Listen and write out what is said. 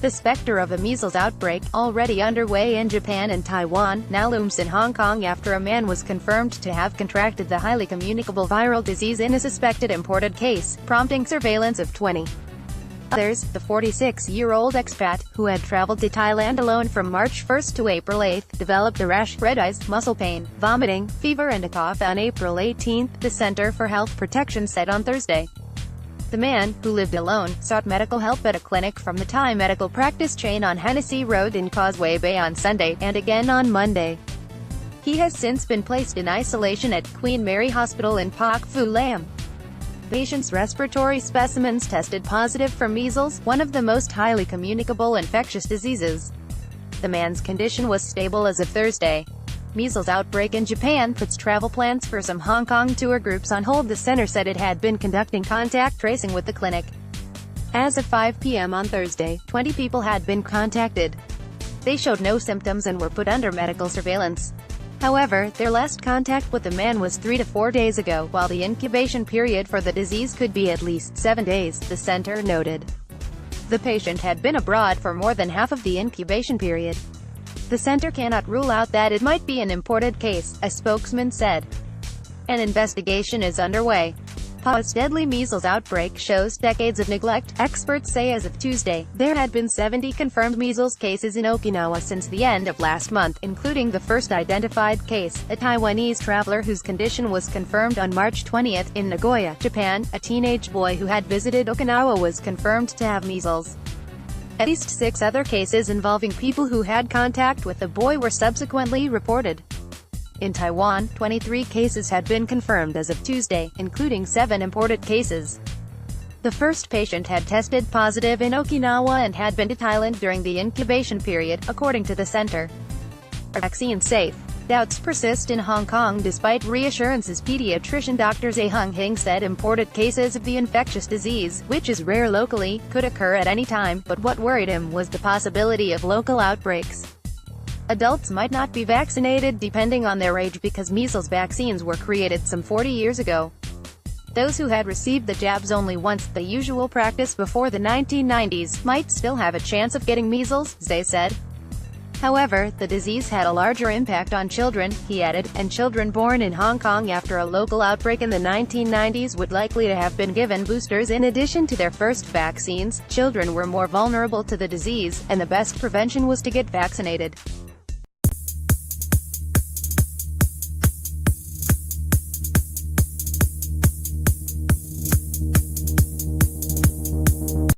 The spectre of a measles outbreak, already underway in Japan and Taiwan, now looms in Hong Kong after a man was confirmed to have contracted the highly communicable viral disease in a suspected imported case, prompting surveillance of 20 others. The 46-year-old expat, who had traveled to Thailand alone from March 1 to April 8, developed a rash, red eyes, muscle pain, vomiting, fever and a cough on April 18, the Center for Health Protection said on Thursday. The man, who lived alone, sought medical help at a clinic from the Thai medical practice chain on Hennessy Road in Causeway Bay on Sunday, and again on Monday. He has since been placed in isolation at Queen Mary Hospital in Pak Phu Lam. Patient's respiratory specimens tested positive for measles, one of the most highly communicable infectious diseases. The man's condition was stable as of Thursday. Measles outbreak in Japan puts travel plans for some Hong Kong tour groups on hold. The center said it had been conducting contact tracing with the clinic. As of 5 p.m. on Thursday, 20 people had been contacted. They showed no symptoms and were put under medical surveillance. However, their last contact with the man was 3 to 4 days ago, while the incubation period for the disease could be at least 7 days, the center noted. The patient had been abroad for more than half of the incubation period. The center cannot rule out that it might be an imported case, a spokesman said. An investigation is underway. Pa's deadly measles outbreak shows decades of neglect, experts say. As of Tuesday, there had been 70 confirmed measles cases in Okinawa since the end of last month, including the first identified case, a Taiwanese traveler whose condition was confirmed on March 20 in Nagoya, Japan. A teenage boy who had visited Okinawa was confirmed to have measles. At least 6 other cases involving people who had contact with the boy were subsequently reported. In Taiwan, 23 cases had been confirmed as of Tuesday, including 7 imported cases. The first patient had tested positive in Okinawa and had been to Thailand during the incubation period, according to the center. Are vaccines safe? Doubts persist in Hong Kong despite reassurances. Pediatrician Dr. Zhe Heng said imported cases of the infectious disease, which is rare locally, could occur at any time, but what worried him was the possibility of local outbreaks. Adults might not be vaccinated depending on their age because measles vaccines were created some 40 years ago. Those who had received the jabs only once, the usual practice before the 1990s, might still have a chance of getting measles, Zhe said. However, the disease had a larger impact on children, he added, and children born in Hong Kong after a local outbreak in the 1990s would likely to have been given boosters in addition to their first vaccines. Children were more vulnerable to the disease, and the best prevention was to get vaccinated.